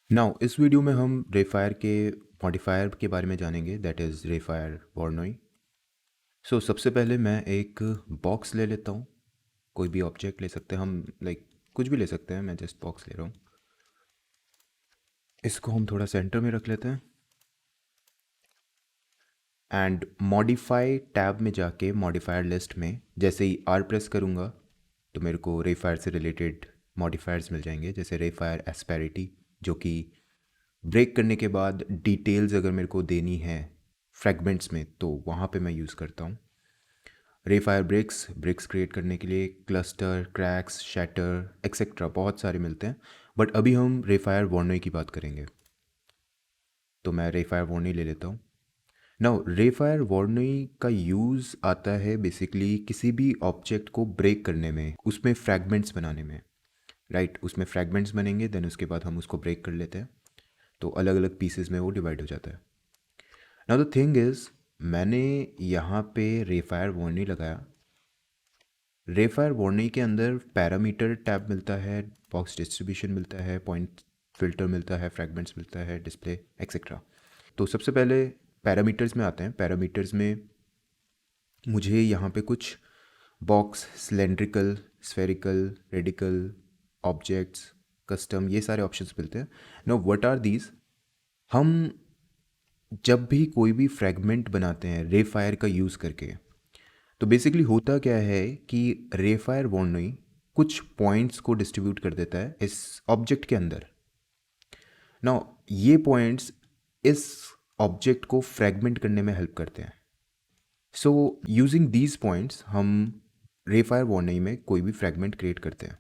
Now इस video में हम रेफायर के मॉडिफायर के बारे में जानेंगे, दैट इज़ रेफायर वॉर्नोई। सो सबसे पहले मैं एक बॉक्स ले लेता हूँ। कोई भी ऑब्जेक्ट ले सकते हैं हम, कुछ भी ले सकते हैं। मैं जस्ट बॉक्स ले रहा हूँ। इसको हम थोड़ा सेंटर में रख लेते हैं एंड मॉडिफाई टैब में जाके मॉडिफायर लिस्ट में जैसे ही आर प्रेस करूँगा तो मेरे को रेफायर से रिलेटेड मॉडिफायर्स मिल जाएंगे, जैसे रेफायर एस्पेरिटी, जो कि ब्रेक करने के बाद डिटेल्स अगर मेरे को देनी है फ्रैगमेंट्स में तो वहाँ पे मैं यूज़ करता हूँ। रेफायर ब्रिक्स ब्रिक्स क्रिएट करने के लिए क्लस्टर, क्रैक्स, शैटर एक्सेट्रा बहुत सारे मिलते हैं, बट अभी हम रेफायर वॉर्नोई की बात करेंगे। तो मैं रेफायर वॉर्नोई ले लेता हूँ। नाउ रेफायर वॉर्नोई का यूज़ आता है बेसिकली किसी भी ऑब्जेक्ट को ब्रेक करने में, उसमें फ्रैगमेंट्स बनाने में। राइट, उसमें फ्रैगमेंट्स बनेंगे, देन उसके बाद हम उसको ब्रेक कर लेते हैं तो अलग अलग पीसेस में वो डिवाइड हो जाता है। नाउ द थिंग इज़, मैंने यहाँ पे रेफायर वॉर्नोई लगाया। रेफायर वार्निंग के अंदर पैरामीटर टैब मिलता है, बॉक्स डिस्ट्रीब्यूशन मिलता है, पॉइंट फिल्टर मिलता है, फ्रैगमेंट्स मिलता है, डिस्प्ले एक्सेट्रा। तो सबसे पहले पैरामीटर्स में आते हैं। पैरामीटर्स में मुझे यहाँ पे कुछ box, cylindrical, spherical, radical, objects, custom, ये सारे ऑप्शंस मिलते हैं। No what are these? हम जब भी कोई भी फ्रैगमेंट बनाते हैं रेफायर का यूज़ करके, तो बेसिकली होता क्या है कि रेफायर वॉर्नोई कुछ पॉइंट्स को डिस्ट्रीब्यूट कर देता है इस ऑब्जेक्ट के अंदर। नाउ ये पॉइंट्स इस ऑब्जेक्ट को फ्रैगमेंट करने में हेल्प करते हैं। सो यूजिंग दीज पॉइंट्स हम रेफायर वॉर्नोई में कोई भी फ्रैगमेंट क्रिएट करते हैं।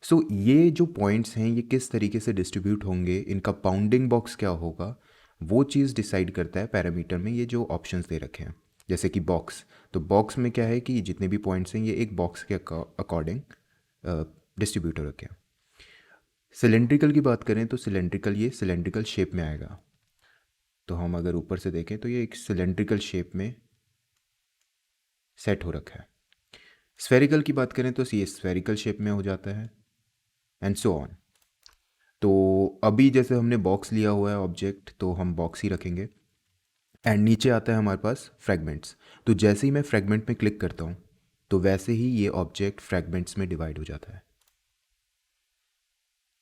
सो ये जो पॉइंट्स हैं ये किस तरीके से डिस्ट्रीब्यूट होंगे, इनका बाउंडिंग बॉक्स क्या होगा, वो चीज़ डिसाइड करता है पैरामीटर में ये जो ऑप्शंस दे रखे हैं। जैसे कि बॉक्स, तो बॉक्स में क्या है कि जितने भी पॉइंट्स हैं ये एक बॉक्स के अकॉर्डिंग डिस्ट्रीब्यूट हो रखे हैं। सिलेंड्रिकल की बात करें तो सिलेंड्रिकल, ये सिलेंड्रिकल शेप में आएगा। तो हम अगर ऊपर से देखें तो ये एक सिलेंड्रिकल शेप में सेट हो रखा है। स्फेरिकल की बात करें तो ये स्फेरिकल शेप में हो जाता है एंड सो ऑन। तो अभी जैसे हमने बॉक्स लिया हुआ है ऑब्जेक्ट, तो हम बॉक्स ही रखेंगे एंड नीचे आता है हमारे पास फ्रैगमेंट्स। तो जैसे ही मैं फ्रैगमेंट में क्लिक करता हूँ तो वैसे ही ये ऑब्जेक्ट फ्रैगमेंट्स में डिवाइड हो जाता है।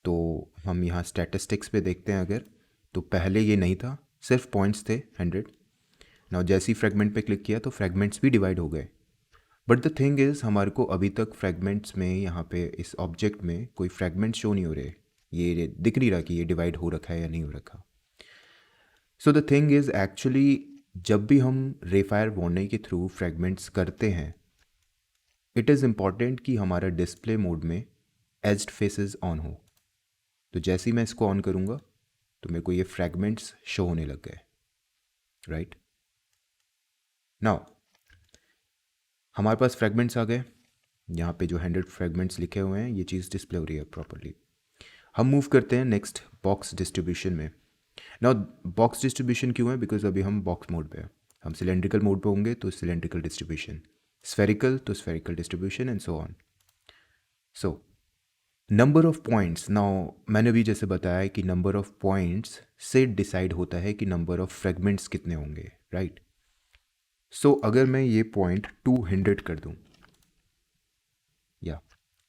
तो हम यहाँ स्टैटिस्टिक्स पे देखते हैं अगर, तो पहले ये नहीं था, सिर्फ पॉइंट्स थे 100। नाउ जैसे ही फ्रैगमेंट पे क्लिक किया तो फ्रैगमेंट्स भी डिवाइड हो गए। बट द थिंग इज़, हमारे को अभी तक फ्रैगमेंट्स में यहाँ पे इस ऑब्जेक्ट में कोई फ्रैगमेंट शो नहीं हो रहे। ये दिख नहीं रहा कि ये डिवाइड हो रखा है या नहीं हो रखा। So the thing is actually, जब भी हम रेफायर वॉर्नोई के थ्रू फ्रैगमेंट्स करते हैं, इट इज़ इम्पॉर्टेंट कि हमारा डिस्प्ले मोड में एज्ड फेसेस ऑन हो। तो जैसे ही मैं इसको ऑन करूँगा तो मेरे को ये फ्रैगमेंट्स शो होने लग गए। राइट, नाउ हमारे पास फ्रैगमेंट्स आ गए। यहाँ पे जो 100 फ्रैगमेंट्स लिखे हुए हैं, ये चीज़ डिस्प्ले हो रही है प्रॉपरली। हम मूव करते हैं नेक्स्ट बॉक्स डिस्ट्रीब्यूशन में। नाउ बॉक्स डिस्ट्रीब्यूशन क्यों है? बिकॉज अभी हम बॉक्स मोड पे हैं। हम सिलेंड्रिकल मोड पे होंगे तो सिलेंड्रिकल डिस्ट्रीब्यूशन, स्फेरिकल तो spherical distribution and so on. So number of points, now मैंने भी जैसे बताया कि नंबर ऑफ पॉइंट्स से डिसाइड होता है कि नंबर ऑफ फ्रैगमेंट्स कितने होंगे। राइट, सो अगर मैं ये पॉइंट 200 कर दूं या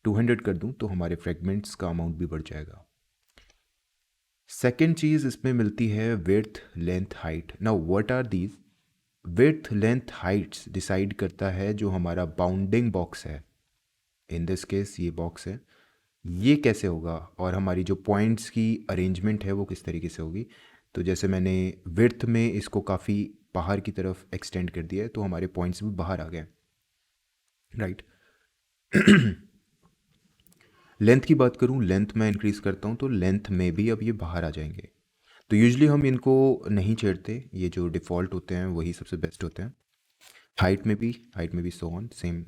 200 कर दूं तो हमारे फ्रैगमेंट्स का अमाउंट भी बढ़ जाएगा। सेकेंड चीज़ इसमें मिलती है width, length, height. Now what are these? Width, length, heights decide करता है जो हमारा बाउंडिंग बॉक्स है। इन दिस केस ये बॉक्स है, ये कैसे होगा और हमारी जो पॉइंट्स की अरेंजमेंट है वो किस तरीके से होगी। तो जैसे मैंने विड्थ में इसको काफ़ी बाहर की तरफ एक्सटेंड कर दिया है तो हमारे पॉइंट्स भी बाहर आ गए। राइट, लेंथ की बात करूँ, लेंथ मैं इंक्रीज़ करता हूँ तो लेंथ में भी अब ये बाहर आ जाएंगे। तो यूजली हम इनको नहीं छेड़ते, ये जो डिफ़ॉल्ट होते हैं वही सबसे बेस्ट होते हैं। हाइट में भी सो ऑन सेम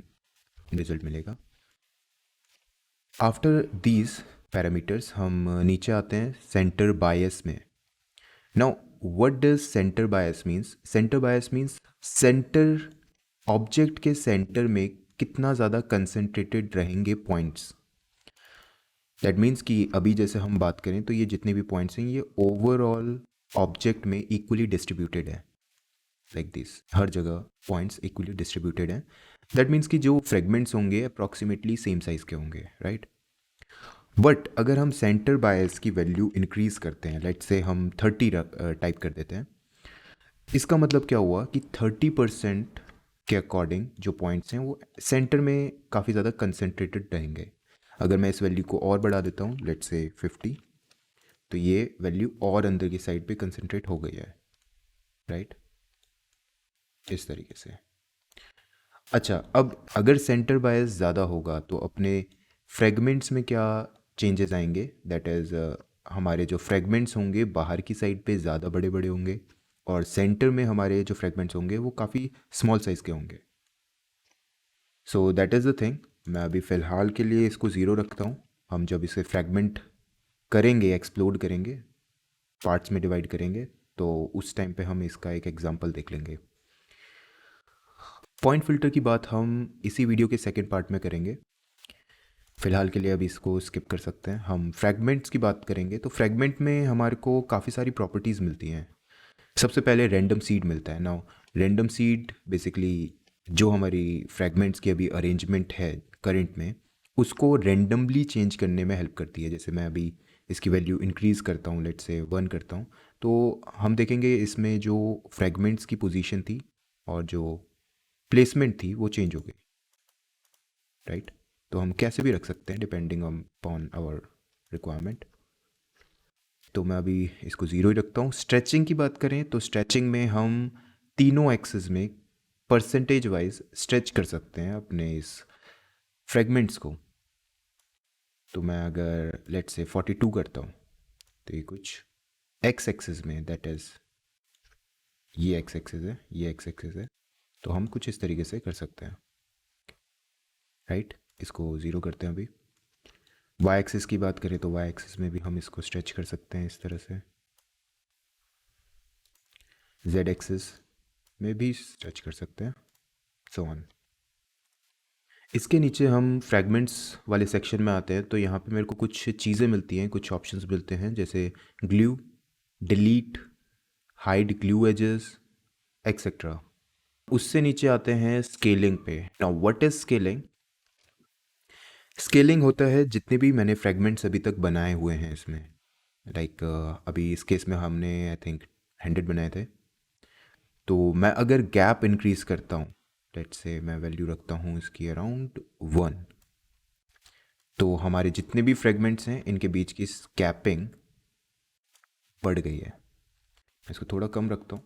रिजल्ट मिलेगा। आफ्टर दीज पैरामीटर्स हम नीचे आते हैं सेंटर बायस में। Now what does centre bias means? Centre bias means centre, object के सेंटर में कितना ज़्यादा कंसंट्रेटेड रहेंगे पॉइंट्स। दैट मीन्स कि अभी जैसे हम बात करें तो ये जितने भी पॉइंट्स हैं ये ओवरऑल ऑब्जेक्ट में इक्वली डिस्ट्रीब्यूटेड है, लाइक दिस, हर जगह पॉइंट्स इक्वली डिस्ट्रीब्यूटेड हैं। दैट मीन्स कि जो फ्रेगमेंट्स होंगे अप्रॉक्सीमेटली सेम साइज़ के होंगे, राइट। बट अगर हम सेंटर बायस की वैल्यू इंक्रीज करते हैं, लेट्स से हम 30 टाइप कर देते हैं, इसका मतलब क्या हुआ कि 30% के अकॉर्डिंग जो पॉइंट्स हैं वो सेंटर में काफ़ी ज़्यादा कंसनट्रेटेड रहेंगे। अगर मैं इस वैल्यू को और बढ़ा देता हूँ, लेट्स से 50, तो ये वैल्यू और अंदर की साइड पे कंसनट्रेट हो गई है, राइट, इस तरीके से। अच्छा, अब अगर सेंटर बायस ज़्यादा होगा तो अपने फ्रेगमेंट्स में क्या चेंजेस आएंगे, दैट इज़ हमारे जो फ्रेगमेंट्स होंगे बाहर की साइड पे ज़्यादा बड़े बड़े होंगे और सेंटर में हमारे जो फ्रेगमेंट्स होंगे वो काफ़ी स्मॉल साइज़ के होंगे। So that is the thing. मैं अभी फ़िलहाल के लिए इसको ज़ीरो रखता हूँ। हम जब इसे फ्रेगमेंट करेंगे, एक्सप्लोड करेंगे, पार्ट्स में डिवाइड करेंगे, तो उस टाइम पे हम इसका एक एग्जांपल देख लेंगे। पॉइंट फिल्टर की बात हम इसी वीडियो के सेकंड पार्ट में करेंगे। फ़िलहाल के लिए अभी इसको स्किप कर सकते हैं। हम फ्रैगमेंट्स की बात करेंगे तो फ्रैगमेंट में हमारे को काफ़ी सारी प्रॉपर्टीज़ मिलती हैं। सबसे पहले रैंडम सीड मिलता है। नाउ रैंडम सीड बेसिकली जो हमारी फ्रैगमेंट्स की अभी अरेंजमेंट है करंट में, उसको रैंडमली चेंज करने में हेल्प करती है। जैसे मैं अभी इसकी वैल्यू इंक्रीज़ करता हूँ, लेट्स से 1 करता हूँ, तो हम देखेंगे इसमें जो फ्रैगमेंट्स की पोजीशन थी और जो प्लेसमेंट थी वो चेंज हो गई, राइट। तो हम कैसे भी रख सकते हैं डिपेंडिंग अपॉन आवर रिक्वायरमेंट। तो मैं अभी इसको ज़ीरो ही रखता हूँ। स्ट्रेचिंग की बात करें तो स्ट्रेचिंग में हम तीनों एक्सेस में परसेंटेज वाइज स्ट्रेच कर सकते हैं अपने इस फ्रेगमेंट्स को। तो मैं अगर लेट्स से 42 करता हूँ तो ये कुछ एक्स एक्सेस में, दैट इज़ ये एक्स एक्सेस है, ये एक्स एक्सेस है, तो हम कुछ इस तरीके से कर सकते हैं, राइट। इसको ज़ीरो करते हैं अभी। वाई एक्सिस की बात करें तो वाई एक्सिस में भी हम इसको स्ट्रेच कर सकते हैं इस तरह से। जेड एक्सिस में भी स्ट्रेच कर सकते हैं, सो ऑन। इसके नीचे हम फ्रैगमेंट्स वाले सेक्शन में आते हैं तो यहाँ पे मेरे को कुछ चीज़ें मिलती हैं, कुछ ऑप्शंस मिलते हैं, जैसे glue, delete, hide glue edges, etcetera. उससे नीचे आते हैं स्केलिंग पे। Now what is scaling? Scaling होता है जितने भी मैंने फ्रैगमेंट्स अभी तक बनाए हुए हैं इसमें, लाइक अभी इस केस में हमने आई थिंक 100 बनाए थे, तो मैं अगर गैप इंक्रीज करता हूँ, लेट्स से मैं वैल्यू रखता हूँ इसकी अराउंड 1, तो हमारे जितने भी फ्रेगमेंट्स हैं इनके बीच की गैपिंग बढ़ गई है। इसको थोड़ा कम रखता हूँ।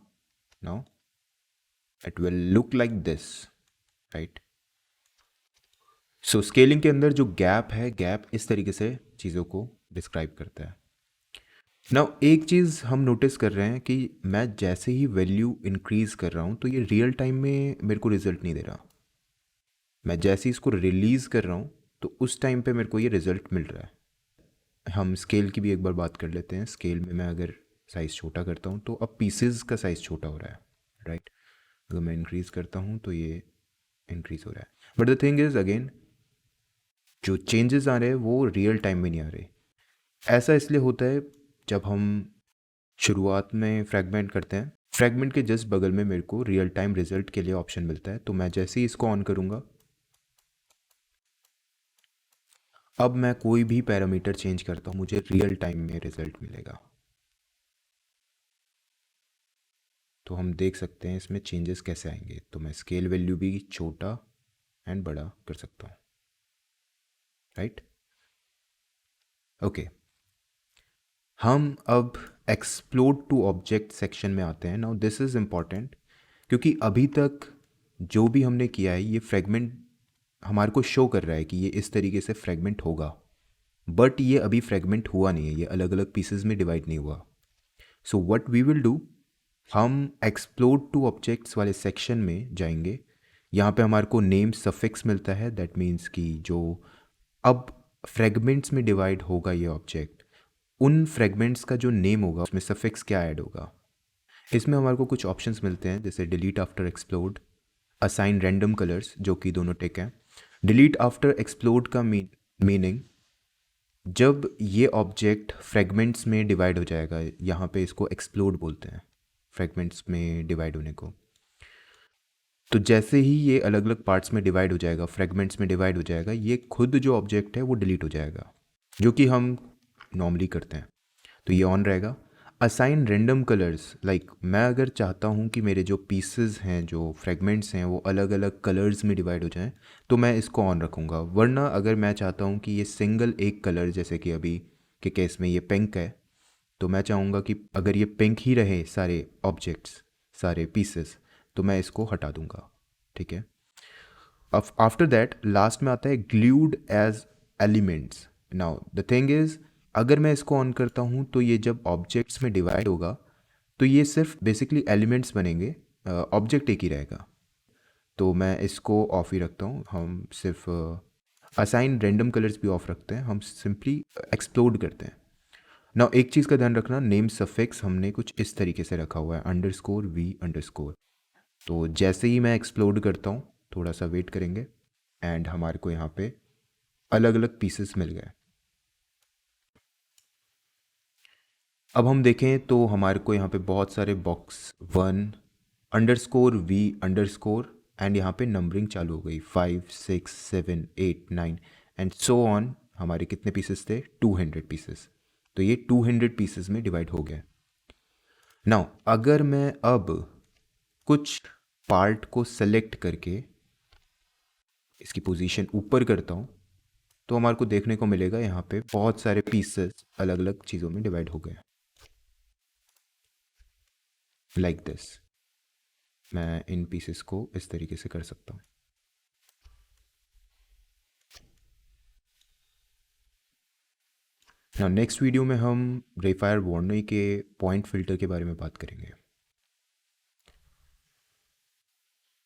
Now it will look like this, right. So scaling के अंदर जो गैप है, गैप इस तरीके से चीज़ों को डिस्क्राइब करता है। नाउ एक चीज़ हम नोटिस कर रहे हैं कि मैं जैसे ही वैल्यू इंक्रीज़ कर रहा हूँ तो ये रियल टाइम में मेरे को रिजल्ट नहीं दे रहा। मैं जैसे ही इसको रिलीज़ कर रहा हूँ तो उस टाइम पे मेरे को ये रिज़ल्ट मिल रहा है। हम स्केल की भी एक बार बात कर लेते हैं। स्केल में मैं अगर साइज़ छोटा करता हूँ तो अब पीसेस का साइज़ छोटा हो रहा है, राइट। अगर मैं इंक्रीज़ करता हूँ तो ये इंक्रीज़ हो रहा है। But the thing is again, जो चेंजेस आ रहे हैं वो रियल टाइम में नहीं आ रहे। ऐसा इसलिए होता है जब हम शुरुआत में फ्रैगमेंट करते हैं, फ्रैगमेंट के जस्ट बगल में मेरे को रियल टाइम रिजल्ट के लिए ऑप्शन मिलता है, तो मैं जैसे ही इसको ऑन करूँगा, अब मैं कोई भी पैरामीटर चेंज करता हूँ मुझे रियल टाइम में रिजल्ट मिलेगा। तो हम देख सकते हैं इसमें चेंजेस कैसे आएंगे। तो मैं स्केल वैल्यू भी छोटा एंड बड़ा कर सकता हूँ, राइट। ओके, हम अब एक्सप्लोड टू ऑब्जेक्ट सेक्शन में आते हैं। नाउ दिस इज़ इम्पॉर्टेंट क्योंकि अभी तक जो भी हमने किया है ये फ्रेगमेंट हमारे को शो कर रहा है कि ये इस तरीके से फ्रेगमेंट होगा, बट ये अभी फ्रेगमेंट हुआ नहीं है, ये अलग अलग पीसेस में डिवाइड नहीं हुआ। So what we will do, हम एक्सप्लोड टू ऑब्जेक्ट्स वाले सेक्शन में जाएंगे। यहाँ पे हमारे को नेम सफिक्स मिलता है, दैट मीन्स कि जो अब फ्रेगमेंट्स में डिवाइड होगा ये ऑब्जेक्ट, उन फ्रेगमेंट्स का जो नेम होगा उसमें सफिक्स क्या ऐड होगा। इसमें हमारे को कुछ ऑप्शंस मिलते हैं, जैसे delete after explode, assign random colours, जो कि दोनों टिक हैं। डिलीट आफ्टर एक्सप्लोड का मीनिंग जब ये ऑब्जेक्ट फ्रेगमेंट्स में डिवाइड हो जाएगा, यहाँ पे इसको एक्सप्लोड बोलते हैं, फ्रेगमेंट्स में डिवाइड होने को। तो जैसे ही ये अलग अलग पार्ट्स में डिवाइड हो जाएगा, फ्रेगमेंट्स में डिवाइड हो जाएगा, ये खुद जो ऑब्जेक्ट है वो डिलीट हो जाएगा, जो कि हम नॉर्मली करते हैं। तो ये ऑन रहेगा। असाइन रेंडम कलर्स, लाइक मैं अगर चाहता हूँ कि मेरे जो पीसेस हैं, जो फ्रेगमेंट्स हैं, वो अलग अलग कलर्स में डिवाइड हो जाएं, तो मैं इसको ऑन रखूँगा। वरना अगर मैं चाहता हूँ कि ये सिंगल एक कलर, जैसे कि अभी के केस में ये पिंक है, तो मैं चाहूँगा कि अगर ये पिंक ही रहे सारे ऑब्जेक्ट्स, सारे पीसेस, तो मैं इसको हटा दूँगा। ठीक है। आफ्टर दैट लास्ट में आता है glued edge elements. Now the thing is, अगर मैं इसको ऑन करता हूँ तो ये जब ऑब्जेक्ट्स में डिवाइड होगा तो ये सिर्फ बेसिकली एलिमेंट्स बनेंगे, ऑब्जेक्ट एक ही रहेगा। तो मैं इसको ऑफ ही रखता हूँ। हम सिर्फ असाइन रेंडम कलर्स भी ऑफ रखते हैं, हम सिंपली एक्सप्लोड करते हैं। ना एक चीज़ का ध्यान रखना, नेम सफिक्स हमने कुछ इस तरीके से रखा हुआ है, अंडरस्कोर वी अंडरस्कोर। तो जैसे ही मैं एक्सप्लोड करता हूँ, थोड़ा सा वेट करेंगे, एंड हमारे को यहाँ पे अलग अलग पीसेस मिल गए। अब हम देखें तो हमारे को यहाँ पे बहुत सारे बॉक्स 1_v_अंडरस्कोर एंड यहाँ पे नंबरिंग चालू हो गई 5 6 7 8 9 एंड सो ऑन। हमारे कितने पीसेस थे? 200 पीसेस। तो ये 200 पीसेस में डिवाइड हो गया। नाउ अगर मैं अब कुछ पार्ट को सेलेक्ट करके इसकी पोजीशन ऊपर करता हूँ, तो हमारे को देखने को मिलेगा यहाँ पे बहुत सारे पीसेस अलग अलग चीज़ों में डिवाइड हो गए, लाइक दिस। मैं इन पीसेस को इस तरीके से कर सकता हूँ। नेक्स्ट वीडियो में हम रेफायर वॉर्नोई के पॉइंट फिल्टर के बारे में बात करेंगे।